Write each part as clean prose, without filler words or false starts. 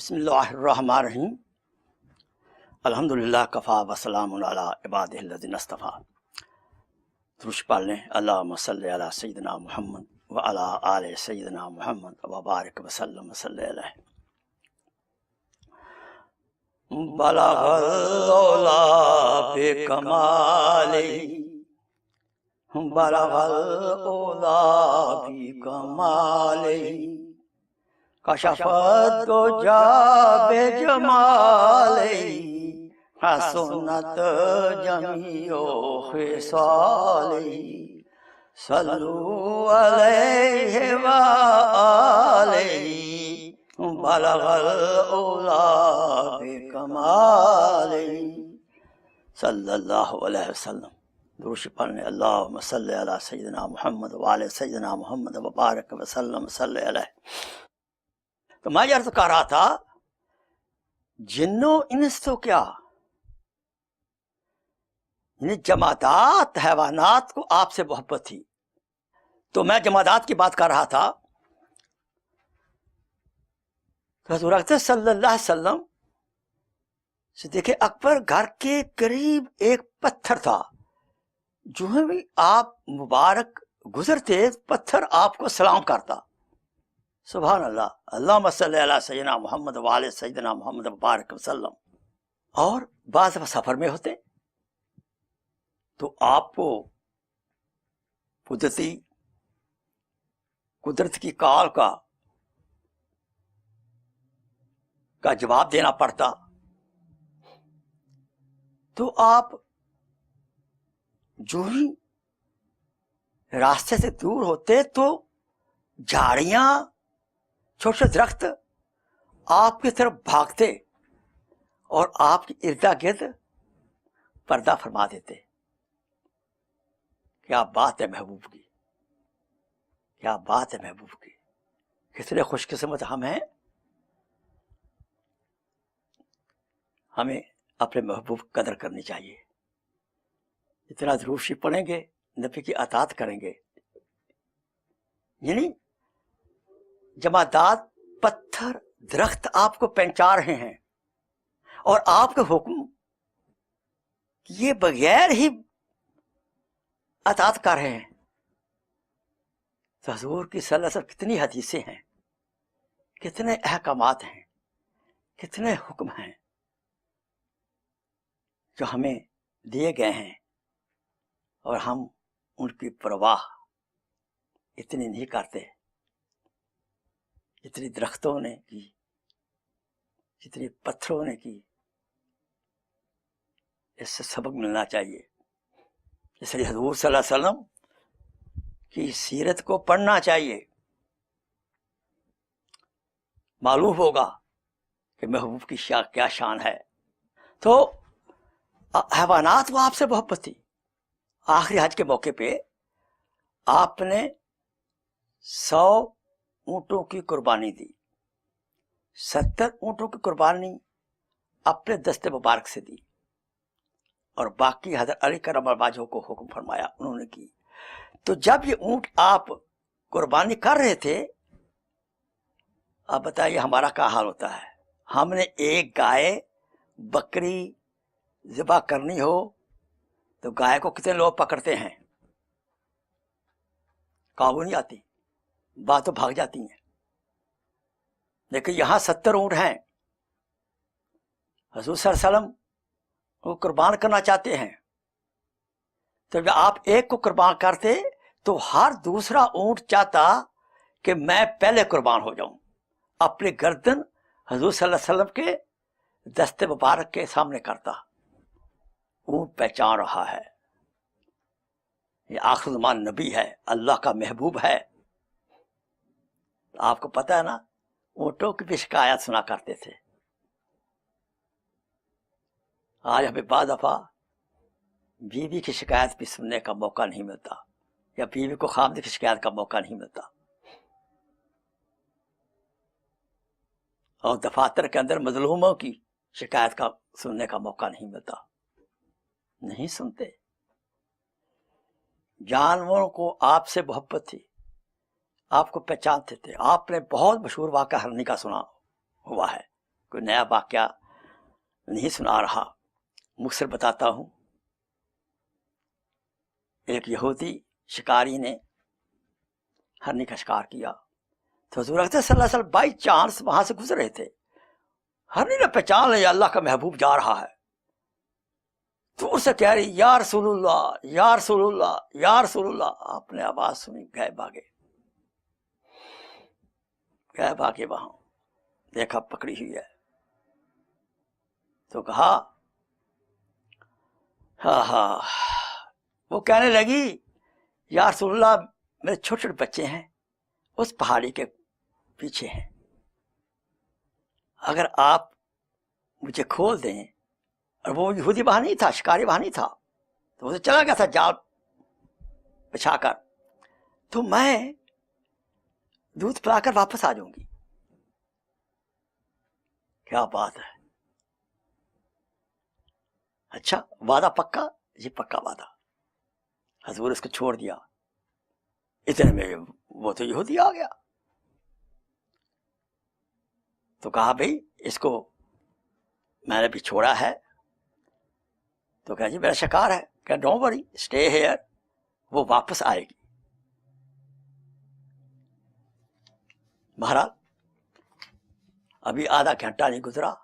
بسم اللہ الرحمن الرحیم الحمدللہ کفا وسلام علی عبادہ الذین اصطفیٰ. درود پڑھ لیں. اللہم صلی علی سیدنا محمد وعلی آل سیدنا محمد وبارک وسلم صلی علیہ. بلغ العلا بکمالہ بلغ العلا بکمالہ کشف الدجى بجمالہ حسنت جمیع خصالہ صلوا علیہ وآلہ بلغ العلا بکمالہ صلی اللہ علیہ وسلم. درود پڑھنے. اللہم صلی علی سیدنا محمد وعلی سیدنا محمد وبارک وسلم صلی علیہ. تو میں یہ عرض کر رہا تھا جنوں انس تو کیا، یعنی جمادات حیوانات کو آپ سے محبت تھی. تو میں جمادات کی بات کر رہا تھا. حضور اکرم صلی اللہ علیہ وسلم سے دیکھیں اکبر گھر کے قریب ایک پتھر تھا. جو بھی آپ مبارک گزرتے پتھر آپ کو سلام کرتا. سبحان اللہ. اللہم صلی علی سیدنا محمد وعلی سیدنا محمد وبارک وسلم. اور بعض سفر میں ہوتے تو آپ کو قدرت کی کال کا جواب دینا پڑتا. تو آپ جو ہی راستے سے دور ہوتے تو جھاڑیاں چھوٹے چھوٹے درخت آپ کی طرف بھاگتے اور آپ کی اردا گرد پردہ فرما دیتے. کیا بات ہے محبوب کی، کیا بات ہے محبوب کی. کتنے خوش قسمت ہم ہیں. ہمیں اپنے محبوب کی قدر کرنی چاہیے. اتنا درود شریف پڑھیں گے، نبی کی اطاعت کریں گے. یعنی جمادات پتھر درخت آپ کو پہچا رہے ہیں اور آپ کا حکم یہ بغیر ہی اطاعت کر رہے ہیں. تو حضور کی صلی اللہ علیہ وسلم کتنی حدیثیں ہیں، کتنے احکامات ہیں، کتنے حکم ہیں جو ہمیں دیے گئے ہیں، اور ہم ان کی پرواہ اتنی نہیں کرتے جتنی درختوں نے کی، جتنی پتھروں نے کی. اس سے سبق ملنا چاہیے. اس لیے حضور صلی اللہ علیہ وسلم کی سیرت کو پڑھنا چاہیے. معلوم ہوگا کہ محبوب کی کیا شان ہے. تو حیوانات کو آپ سے محبت تھی. آخری حج کے موقع پہ آپ نے 100 اونٹوں کی قربانی دی. 70 اونٹوں کی قربانی اپنے دست مبارک سے دی، اور باقی حضرت علی کرم اللہ وجہہ کو حکم فرمایا، انہوں نے کی. تو جب یہ اونٹ آپ قربانی کر رہے تھے، آپ بتائیے ہمارا کیا حال ہوتا ہے. ہم نے ایک گائے بکری ذبح کرنی ہو تو گائے کو کتنے لوگ پکڑتے ہیں، قابو نہیں آتی، باتوں بھاگ جاتی ہیں. لیکن یہاں 70 اونٹ ہیں، حضور صلی اللہ علیہ وسلم کو قربان کرنا چاہتے ہیں. تو جب آپ ایک کو قربان کرتے تو ہر دوسرا اونٹ چاہتا کہ میں پہلے قربان ہو جاؤں. اپنی گردن حضور صلی اللہ علیہ وسلم کے دست مبارک کے سامنے کرتا. اونٹ پہچان رہا ہے یہ آخر زمان نبی ہے، اللہ کا محبوب ہے. آپ کو پتہ ہے نا، اونٹوں کی بھی شکایت سنا کرتے تھے. آج ہمیں بعض دفعہ بیوی کی شکایت بھی سننے کا موقع نہیں ملتا، یا بیوی کو خامد کی شکایت کا موقع نہیں ملتا. اور دفاتر کے اندر مظلوموں کی شکایت کا سننے کا موقع نہیں ملتا. نہیں سنتے. جانوروں کو آپ سے محبت تھی، آپ کو پہچانتے تھے. آپ نے بہت مشہور واقعہ ہرنی کا سنا ہوا ہے. کوئی نیا واقعہ نہیں سنا رہا، مختصر بتاتا ہوں۔ ایک یہودی شکاری نے ہرنی کا شکار کیا، تو حضور اکرم صلی اللہ علیہ وسلم بائی چانس وہاں سے گزر رہے تھے، ہرنی نے پہچان لیا اللہ کا محبوب جا رہا ہے، تو اسے کہہ رہی یا رسول اللہ یا رسول اللہ یا رسول اللہ۔ آپ نے آواز سنی، گئے بھاگے وہاں، دیکھا پکڑی ہوئی ہے، تو کہا ہاں ہاں، وہ کہنے لگی یا رسول اللہ میرے چھوٹے چھوٹے بچے ہیں اس پہاڑی کے پیچھے ہیں، اگر آپ مجھے کھول دیں، اور وہ یہودی وہاں نہیں تھا، شکاری وہاں نہیں تھا، تو وہ چلا گیا تھا جال بچھا کر، تو میں دودھ پلا کر واپس آ جاؤں گی۔ کیا بات ہے، اچھا وعدہ پکا؟ جی پکا وعدہ۔ حضور اس کو چھوڑ دیا، اتنے میں وہ تو یہودی آ گیا، تو کہا بھئی اس کو میں نے بھی چھوڑا ہے، تو کہا جی میرا شکار ہے، کہ ڈونٹ وری اسٹے ہیئر، وہ واپس آئے گی۔ بہرحال ابھی آدھا گھنٹہ نہیں گزرا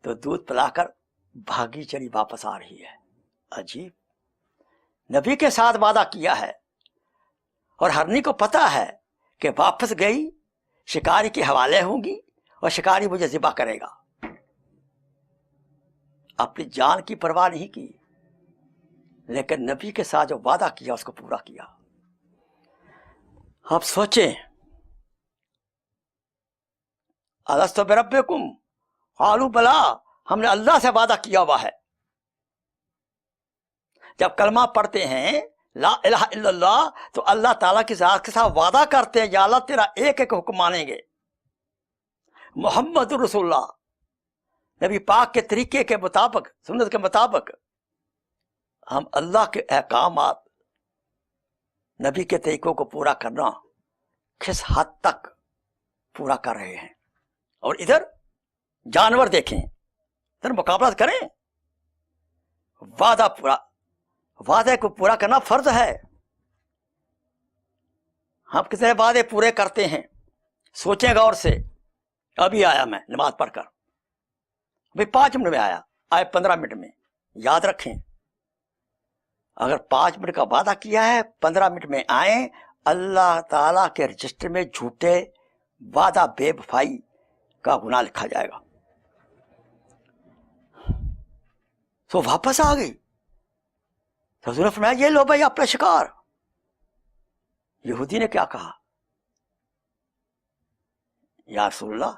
تو دودھ پلا کر بھاگی چلی واپس آ رہی ہے۔ عجیب، نبی کے ساتھ وعدہ کیا ہے اور ہرنی کو پتا ہے کہ واپس گئی شکاری کے حوالے ہوں گی اور شکاری مجھے ذبح کرے گا، اپنی جان کی پرواہ نہیں کی، لیکن نبی کے ساتھ جو وعدہ کیا اس کو پورا کیا۔ آپ سوچیں، الستُ بربکم قالوا بلا، ہم نے اللہ سے وعدہ کیا ہوا ہے۔ جب کلمہ پڑھتے ہیں لا الہ الا اللہ تو اللہ تعالیٰ کی ذات کے ساتھ وعدہ کرتے ہیں یا اللہ تیرا ایک ایک حکم مانیں گے۔ محمد رسول اللہ، نبی پاک کے طریقے کے مطابق، سنت کے مطابق ہم اللہ کے احکامات، نبی کے طریقوں کو پورا کرنا کس حد تک پورا کر رہے ہیں۔ اور ادھر جانور دیکھیں، ادھر مقابلہ کریں، وعدے کو پورا کرنا فرض ہے۔ ہم کتنے وعدے پورے کرتے ہیں، سوچیں غور سے۔ ابھی آیا میں نماز پڑھ کر، ابھی 5 منٹ میں آئے 15 منٹ میں، یاد رکھیں اگر 5 منٹ کا وعدہ کیا ہے 15 منٹ میں آئیں، اللہ تعالیٰ کے رجسٹر میں جھوٹے وعدہ بے وفائی کا گناہ لکھا جائے گا۔ تو واپس آ گئی، حضور نے فرمایا یہ لو بھائی اپنا شکار۔ یہودی نے کیا کہا؟ یا رسول اللہ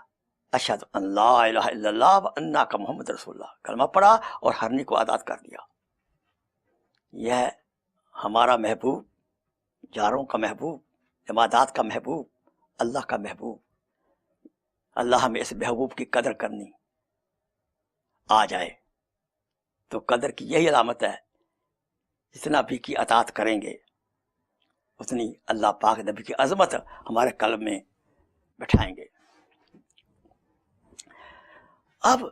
اشہد ان لا الہ الا اللہ وانک محمد رسول اللہ، کلمہ پڑھا اور ہرنی کو آزاد کر دیا۔ یہ ہے ہمارا محبوب، جاروں کا محبوب، عبادات کا محبوب، اللہ کا محبوب۔ اللہ ہمیں اس محبوب کی قدر کرنی آ جائے تو قدر کی یہی علامت ہے، جتنا بھی کی اطاعت کریں گے اتنی اللہ پاک نبی کی عظمت ہمارے قلب میں بٹھائیں گے۔ اب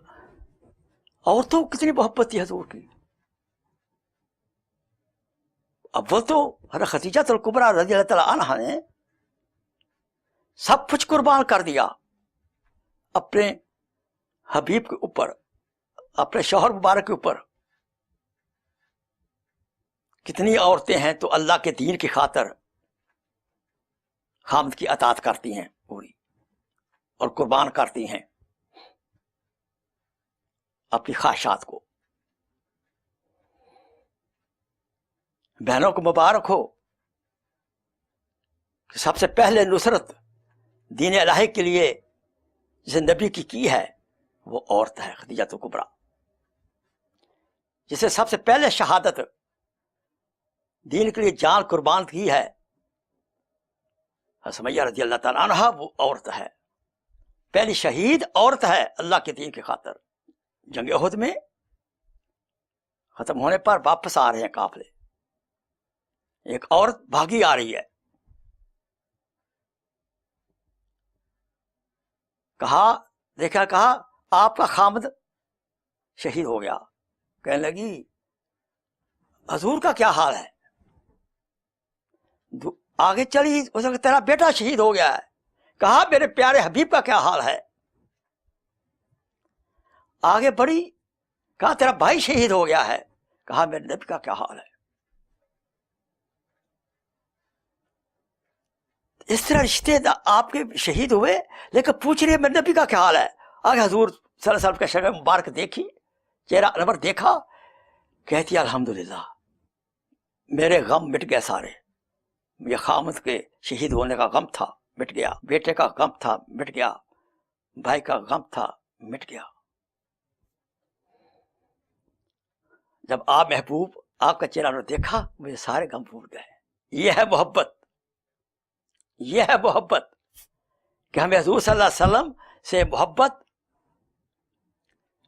عورتوں کو کتنی محبت تھی حضور کی، اب وہ تو حضرت خدیجہ الکبریٰ رضی اللہ تعالیٰ عنہا نے سب کچھ قربان کر دیا اپنے حبیب کے اوپر، اپنے شوہر مبارک کے اوپر۔ کتنی عورتیں ہیں تو اللہ کے دین کی خاطر خامد کی اطاعت کرتی ہیں پوری، اور قربان کرتی ہیں اپنی خواہشات کو۔ بہنوں کو مبارک ہو کہ سب سے پہلے نصرت دین الہی کے لیے جسے نبی کی ہے وہ عورت ہے خدیجہ الکبریٰ، جسے سب سے پہلے شہادت دین کے لیے جان قربان کی ہے سمیہ رضی اللہ تعالیٰ عنہا، وہ عورت ہے، پہلی شہید عورت ہے اللہ کے دین کی خاطر۔ جنگ احد میں ختم ہونے پر واپس آ رہے ہیں قافلے، ایک عورت بھاگی آ رہی ہے، کہا دیکھا, کہا آپ کا خامد شہید ہو گیا. کہنے لگی حضور کا کیا حال ہے؟ آگے چلی, اس وقت تیرا بیٹا شہید ہو گیا ہے. کہا میرے پیارے حبیب کا کیا حال ہے؟ آگے بڑھی, کہا تیرا بھائی شہید ہو گیا ہے. کہا میرے نبی کا کیا حال ہے؟ اس طرح رشتے آپ کے شہید ہوئے, لیکن پوچھ رہے میرے نبی کا کیا حال ہے. آگے حضور صلی اللہ علیہ وسلم کا شکل مبارک دیکھی, چہرہ انور دیکھا, کہتی الحمدللہ میرے غم مٹ گئے سارے. یہ خامد کے شہید ہونے کا غم تھا, مٹ گیا. بیٹے کا غم تھا, مٹ گیا. بھائی کا غم تھا, مٹ گیا. جب آپ محبوب آپ کا چہرہ دیکھا, مجھے سارے غم بھول گئے. یہ ہے محبت, یہ ہے محبت کہ ہمیں حضور صلی اللہ علیہ وسلم سے محبت,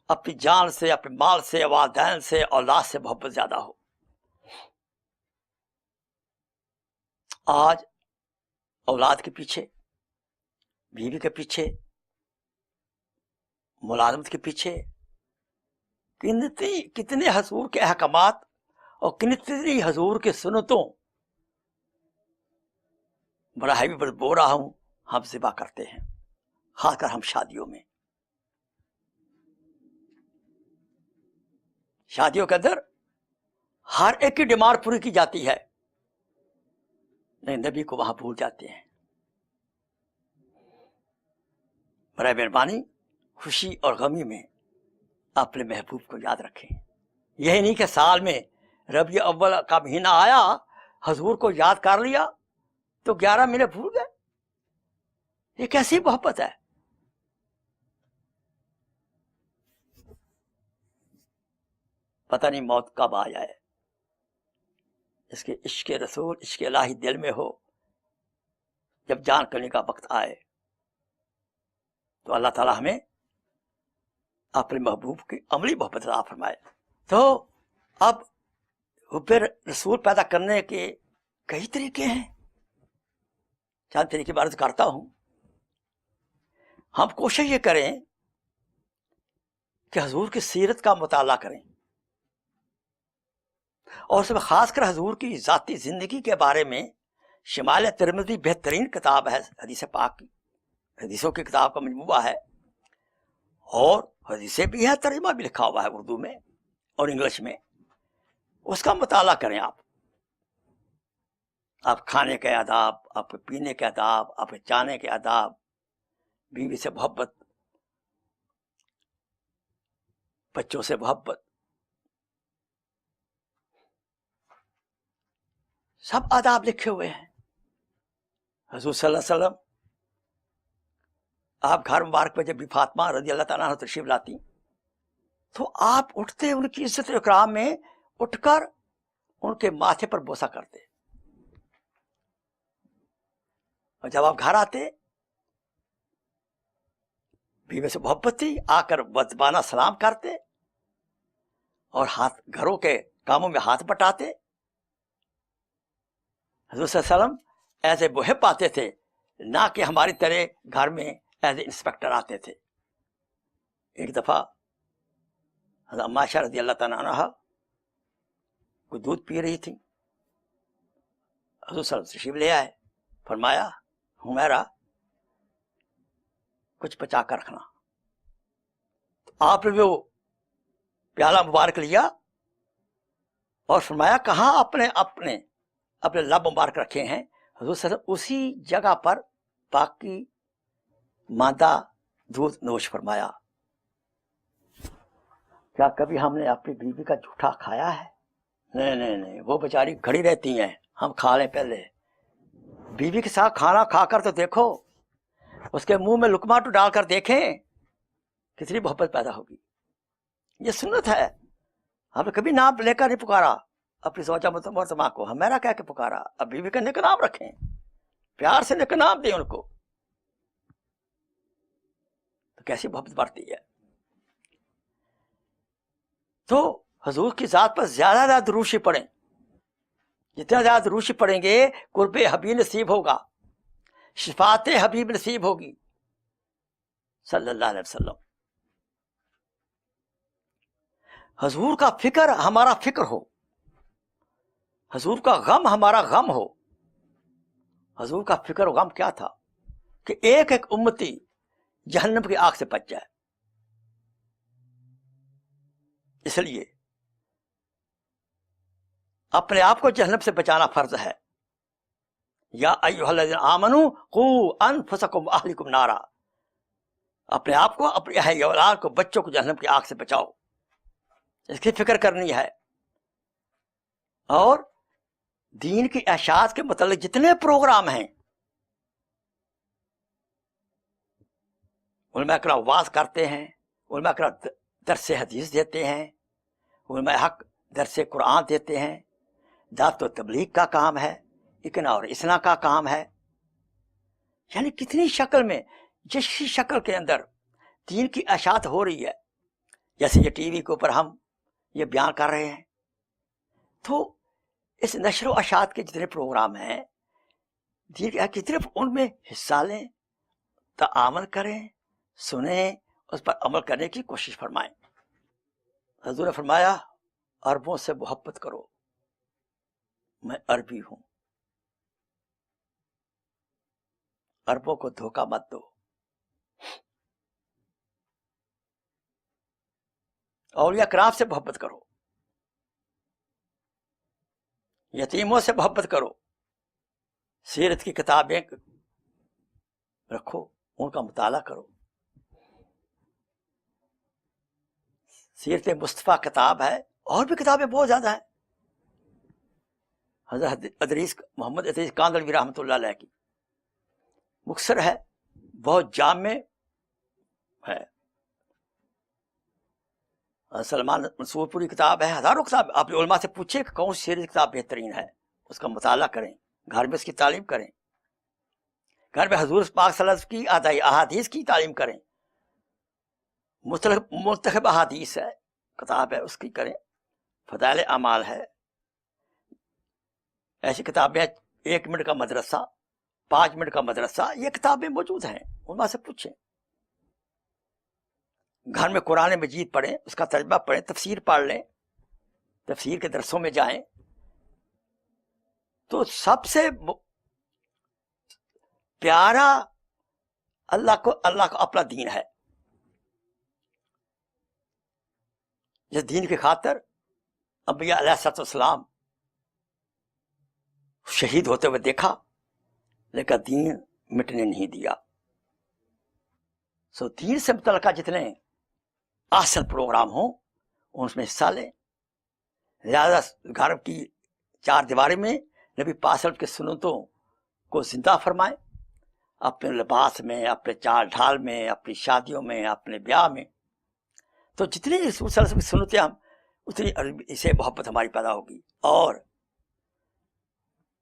اپنی جان سے, اپنے مال سے, والدین سے, اولاد سے محبت زیادہ ہو. آج اولاد کے پیچھے, بیوی کے پیچھے, ملازمت کے پیچھے کتنے حضور کے احکامات اور کتنی حضور کے سنتوں, بڑا ہیوی بول رہا ہوں, ہم ذبح کرتے ہیں, خاص کر ہم شادیوں میں. شادیوں کے اندر ہر ایک کی ڈیمانڈ پوری کی جاتی ہے, نہیں نبی کو وہاں بھول جاتے ہیں. برائے مہربانی خوشی اور غمی میں اپنے محبوب کو یاد رکھیں. یہی نہیں کہ سال میں ربیع اول کا مہینہ آیا, حضور کو یاد کر لیا تو 11 مہینے بھول گئے. یہ کیسی محبت ہے؟ پتہ نہیں موت کب آ جائے. اس کے عشق رسول, عشق الہی دل میں ہو, جب جان کرنے کا وقت آئے تو اللہ تعالیٰ ہمیں اپنے محبوب کی عملی محبت عطا فرمائے. تو اب حب رسول پیدا کرنے کے کئی طریقے ہیں, چند طریقے عرض کرتا ہوں. ہم کوشش یہ کریں کہ حضور کی سیرت کا مطالعہ کریں, اور اس میں خاص کر حضور کی ذاتی زندگی کے بارے میں شمال ترمذی بہترین کتاب ہے, حدیث پاک کی, حدیثوں کی کتاب کا مجموعہ ہے, اور حدیثیں بھی ہے, ترجمہ بھی لکھا ہوا ہے اردو میں اور انگلش میں. اس کا مطالعہ کریں. آپ کھانے کے آداب, آپ کے پینے کے آداب, آپ کے جانے کے آداب, بیوی سے محبت, بچوں سے محبت, سب آداب لکھے ہوئے ہیں. حضور صلی اللہ علیہ وسلم آپ گھر مبارک پہ جب بھی فاطمہ رضی اللہ تعالیٰ عنہ تشریف لاتی تو آپ اٹھتے, ان کی عزت و اکرام میں اٹھ کر ان کے ماتھے پر بوسہ کرتے, اور جب آپ گھر آتے بیوی سے محبت تھی, آ کر بزبانہ سلام کرتے اور ہاتھ گھروں کے کاموں میں ہاتھ بٹاتے. حضور صلی اللہ علیہ وسلم ایز اے محب آتے تھے, نہ کہ ہماری طرح گھر میں ایز اے انسپیکٹر آتے تھے. ایک دفعہ حضرت عائشہ رضی اللہ تعالیٰ عنہا کوئی دودھ پی رہی تھی, حضور صلی اللہ علیہ وسلم تشریف لے آئے, فرمایا حمیرہ کچھ بچا کر رکھنا. آپ نے وہ پیالہ مبارک لیا اور فرمایا کہاں اپنے لب مبارک رکھے ہیں؟ حضور صلی اللہ علیہ وسلم اسی جگہ پر باقی مادہ دودھ نوش فرمایا. کیا کبھی ہم نے اپنی بیوی کا جھوٹا کھایا ہے؟ نہیں, وہ بیچاری کھڑی رہتی ہیں, ہم کھا لیں پہلے. بیوی کے ساتھ کھانا کھا کر تو دیکھو, اس کے منہ میں لقمہ تو ڈال کر دیکھیں, کتنی محبت پیدا ہوگی. یہ سنت ہے. ہم نے کبھی نام لے کر نہیں پکارا اپنی زوجہ محترمہ کو, ہمیرا کہہ کے پکارا. اب بیوی کا نیک نام رکھیں, پیار سے نیک نام دیں ان کو, تو کیسی محبت بڑھتی ہے. تو حضور کی ذات پر زیادہ زیادہ دروشی پڑھیں. جتنا زیادہ دروشی پڑھیں گے قرب حبیب نصیب ہوگا, شفاعت حبیب نصیب ہوگی, صلی اللہ علیہ وسلم. حضور کا فکر ہمارا فکر ہو، حضور کا غم ہمارا غم ہو. حضور کا فکر و غم کیا تھا کہ ایک ایک امتی جہنم کی آگ سے بچ جائے. اس لیے اپنے آپ کو جہنم سے بچانا فرض ہے. یا ایھا الذین آمنوا قوا انفسکم واہلکم نارا، اپنے آپ کو، اپنی اہل اولاد کو، بچوں کو جہنم کی آگ سے بچاؤ، اس کی فکر کرنی ہے. اور دین کی اشاعت کے متعلق جتنے پروگرام ہیں، علماء کرام واز کرتے ہیں، علماء کرام درس حدیث دیتے ہیں، علماء حق درس قرآن دیتے ہیں، دعوت و تبلیغ کا کام ہے، اقناع اور اصلاح کا کام ہے. یعنی کتنی شکل میں، جس شکل کے اندر دین کی اشاعت ہو رہی ہے، جیسے یہ ٹی وی کے اوپر ہم یہ بیان کر رہے ہیں، تو اس نشر و اشاعت کے جتنے پروگرام ہیں دین کی طرف، ان میں حصہ لیں، تعامل کریں، سنیں، اس پر عمل کرنے کی کوشش فرمائیں. حضور نے فرمایا عربوں سے محبت کرو، میں عربی ہوں، عربوں کو دھوکہ مت دو. اولیاء کرام سے محبت کرو، یتیموں سے محبت کرو، سیرت کی کتابیں رکھو، ان کا مطالعہ کرو. سیرت مصطفیٰ کتاب ہے، اور بھی کتابیں بہت زیادہ ہیں. حضرت محمد ادریس کاندھلوی رحمۃ اللہ علیہ کی مختصر ہے، بہت جامع ہے. سلمان منصور پوری کتاب ہے، ہزاروں کتاب. آپ علماء سے پوچھیں کہ کون سی سیرت کتاب بہترین ہے، اس کا مطالعہ کریں، گھر میں اس کی تعلیم کریں، گھر میں حضور پاک صلی اللہ علیہ وسلم کی احادیث کی تعلیم کریں. منتخب احادیث ہے، کتاب ہے، اس کی کریں. فضائل اعمال ہے، ایسی کتابیں، 1 منٹ کا مدرسہ، 5 منٹ کا مدرسہ، یہ کتابیں موجود ہیں، علماء سے پوچھیں. گھر میں قرآن مجید پڑھیں، اس کا ترجمہ پڑھیں، تفسیر پڑھ لیں، تفسیر کے درسوں میں جائیں. تو سب سے پیارا اللہ کو اپنا دین ہے. جس دین کی خاطر انبیاء علیہ الصلوۃ والسلام شہید ہوتے ہوئے دیکھا، لیکن دین مٹنے نہیں دیا. سو دین سے متعلقہ جتنے آسن پروگرام ہوں ان میں حصہ لیں. لہذا گھر کی 4 دیواری میں نبی پاک صلی اللہ علیہ وسلم کی سنتوں کو زندہ فرمائیں، اپنے لباس میں، اپنے چال ڈھال میں، اپنی شادیوں میں، اپنے بیاہ میں. تو جتنی رسول صلی اللہ علیہ وسلم کی سنتیں ہم، اتنی عربی سے محبت ہماری پیدا ہوگی. اور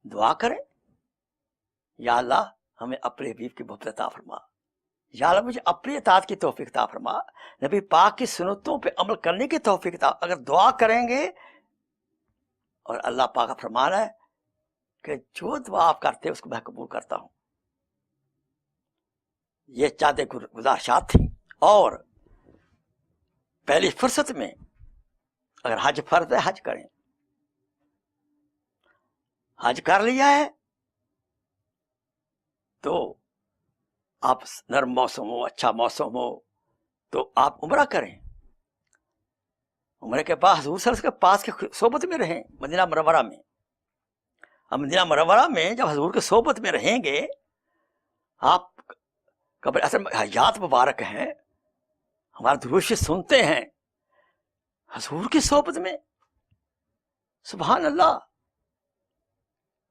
دعا کریں، یا اللہ ہمیں اپنے حبیب کی محبت عطا فرما، یا اللہ مجھے اپنی اطاعت کی توفیق عطا فرما، نبی پاک کی سنتوں پہ عمل کرنے کی توفیق عطا. اگر دعا کریں گے، اور اللہ پاک کا فرمان ہے کہ جو دعا آپ کرتے ہیں اس کو میں قبول کرتا ہوں. یہ چاہتے گزارشات تھیں. اور پہلی فرصت میں اگر حج فرض ہے، حج کریں. حج کر لیا ہے تو آپ، نرم موسم ہو، اچھا موسم ہو تو آپ عمرہ کریں. عمرے کے بعد حضور صلی اللہ علیہ وسلم کے پاس کے صحبت میں رہیں مدینہ منورہ میں. اب مدینہ منورہ میں جب حضور کے صحبت میں رہیں گے، آپ قبر اصل میں حیات مبارک ہیں، ہمارا دروش سنتے ہیں حضور کی صحبت میں. سبحان اللہ،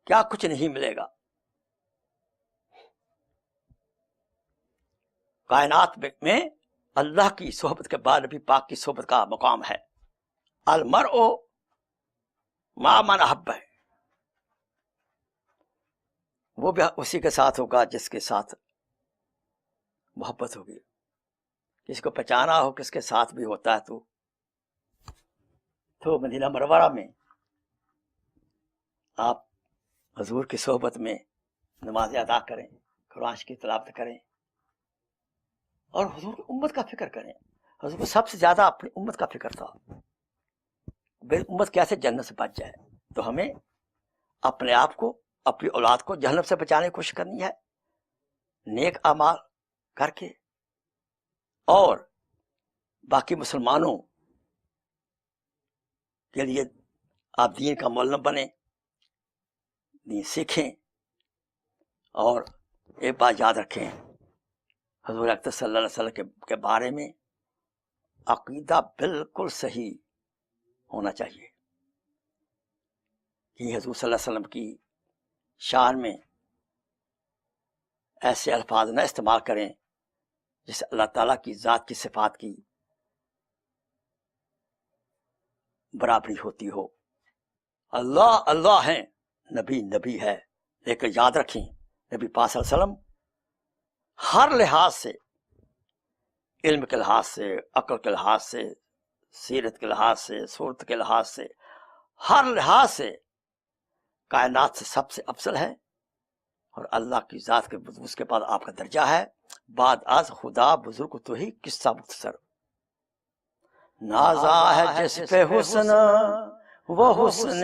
کیا کچھ نہیں ملے گا. کائنات میں اللہ کی صحبت کے بعد نبی پاک کی صحبت کا مقام ہے. المرء مع من احب، وہ بھی اسی کے ساتھ ہوگا جس کے ساتھ محبت ہوگی. کس کو پہچانا ہو کس کے ساتھ بھی ہوتا ہے. تو مدینہ منورہ میں آپ حضور کی صحبت میں نماز ادا کریں، قرآن کی تلاوت کریں، اور حضور کی امت کا فکر کریں. حضور کو سب سے زیادہ اپنی امت کا فکر تھا، میری امت کیسے جنت سے بچ جائے. تو ہمیں اپنے آپ کو، اپنی اولاد کو جہنم سے بچانے کی کوشش کرنی ہے، نیک اعمال کر کے. اور باقی مسلمانوں کے لیے آپ دین کا معلم بنیں، دین سیکھیں. اور ایک بات یاد رکھیں، حضور اکرم صلی اللہ علیہ وسلم کے بارے میں عقیدہ بالکل صحیح ہونا چاہیے کہ حضور صلی اللہ علیہ وسلم کی شان میں ایسے الفاظ نہ استعمال کریں جس سے اللہ تعالیٰ کی ذات کی صفات کی برابری ہوتی ہو. اللہ اللہ ہیں، نبی نبی ہے، لیکن یاد رکھیں نبی پاک صلی اللہ علیہ وسلم ہر لحاظ سے، علم کے لحاظ سے، عقل کے لحاظ سے، سیرت کے لحاظ سے، صورت کے لحاظ سے، ہر لحاظ سے کائنات سے سب سے افضل ہے. اور اللہ کی ذات کے اس کے بعد آپ کا درجہ ہے بعد از خدا بزرگ تو ہی قصہ مختصر. نازا ہے جس پہ حسن وہ حسن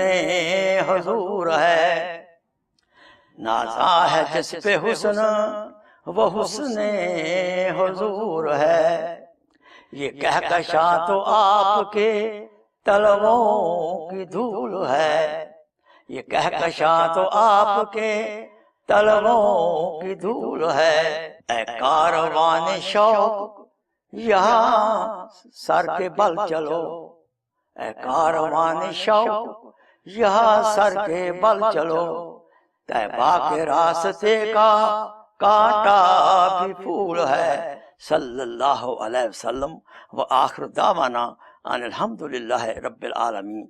حضور ہے، نازا ہے جس پہ حسن وہ حسن حضور ہے. یہ کہکشاں تو آپ کے تلووں کی دھول ہے، یہ کہکشاں تو آپ کے تلووں کی دھول ہے. اے کاروان شوق یہاں سر کے بل چلو، اے کاروان شوق یہاں سر کے بل چلو. طیبہ کے راستے کا کانٹا بھی پھول ہے. صلی اللہ علیہ وسلم. وآخر دعوانا ان الحمدللہ رب العالمین.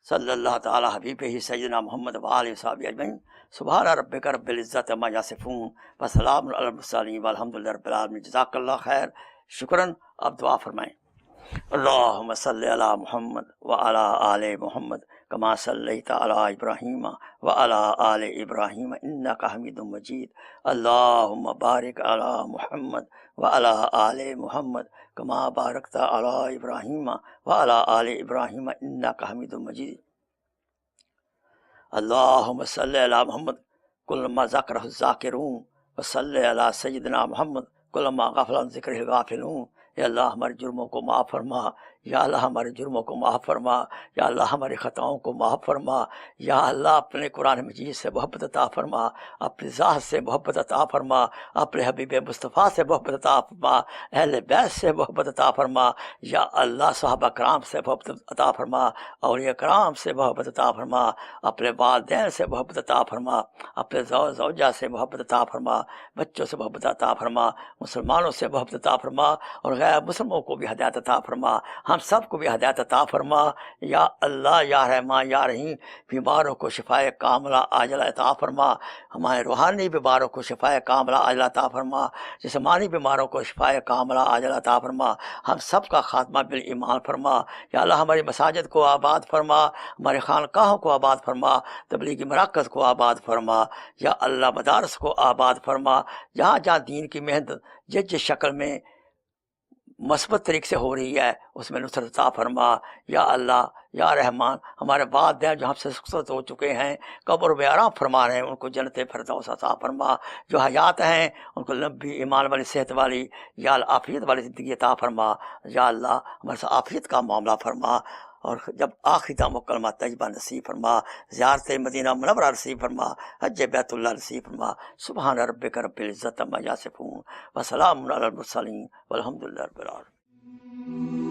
صلی اللہ تعالی حبیبہ سیدنا محمد وآلہ وصحبہ اجمعین. سبحان ربک رب العزت عما یصفون وسلام علی المرسلین والحمدللہ رب العالمین. جزاک اللہ خیر. شکراً. اب دعا فرمائیں. اللہم صلی علی محمد وعلی آل محمد کما صلیت علی ابراہیم وعلی آل ابراہیم انک حمید مجید. اللہم بارک علی محمد وعلی آل محمد کما بارکت علی ابراہیم وعلی آل ابراہیم انک حمید مجید. اللہم صلی علی محمد کلما ذکرہ الذاکرون وصلی علی سیدنا محمد کلما غفل عن ذکرہ الغافلون. یا اللہ ہمارے جرموں کو معاف فرما، یا اللہ ہمارے جرموں کو معاف فرما، یا اللہ ہماری خطاؤں کو معاف فرما. یا اللہ اپنے قرآن مجید سے محبت عطا فرما، اپنی ذات سے محبت عطا فرما، اپنے حبیب مصطفیٰ سے محبت عطا فرما، اہل بیت سے محبت عطا فرما. یا اللہ صحابہ کرام سے محبت عطا فرما، اولیاء کرام سے محبت عطا فرما، اپنے والدین سے محبت عطا فرما، اپنے زوجہ سے محبت عطا فرما، بچوں سے محبت عطا فرما، مسلمانوں سے محبت عطا فرما، اور غیر مسلموں کو بھی ہدایت عطا فرما، ہم سب کو بھی ہدایت عطا فرما. یا اللہ یا رحمان یا رحیم. بیماروں کو شفائے کاملہ عاجلہ عطا فرما، ہمارے روحانی بیماروں کو شفائے کاملہ عاجلہ عطا فرما، جسمانی بیماروں کو شفائے کاملہ عاجلہ عطا فرما. ہم سب کا خاتمہ بالایمان فرما. یا اللہ ہماری مساجد کو آباد فرما، ہمارے خانقاہوں کو آباد فرما، تبلیغی مراکز کو آباد فرما. یا اللہ مدارس کو آباد فرما، جہاں جہاں دین کی محنت جس جس شکل میں مثبت طریقے سے ہو رہی ہے اس میں نصرت عطا فرما. یا اللہ یا رحمان ہمارے والدین جو ہم سے رخصت ہو چکے ہیں قبر میں آرام فرما رہے ہیں، ان کو جنت فردوس عطا فرما. جو حیات ہیں ان کو لمبی ایمان والی صحت والی یا عافیت والی زندگی عطا فرما. یا اللہ ہمارے ساتھ عافیت کا معاملہ فرما، اور جب آخری دم و کلمہ طیبہ نصیب فرما، زیارت مدینہ منورہ نصیب فرما، حج بیت اللہ نصیب فرما. سبحان ربک رب العزت عما یصفون وسلام علی المرسلین والحمدللہ رب العالمین.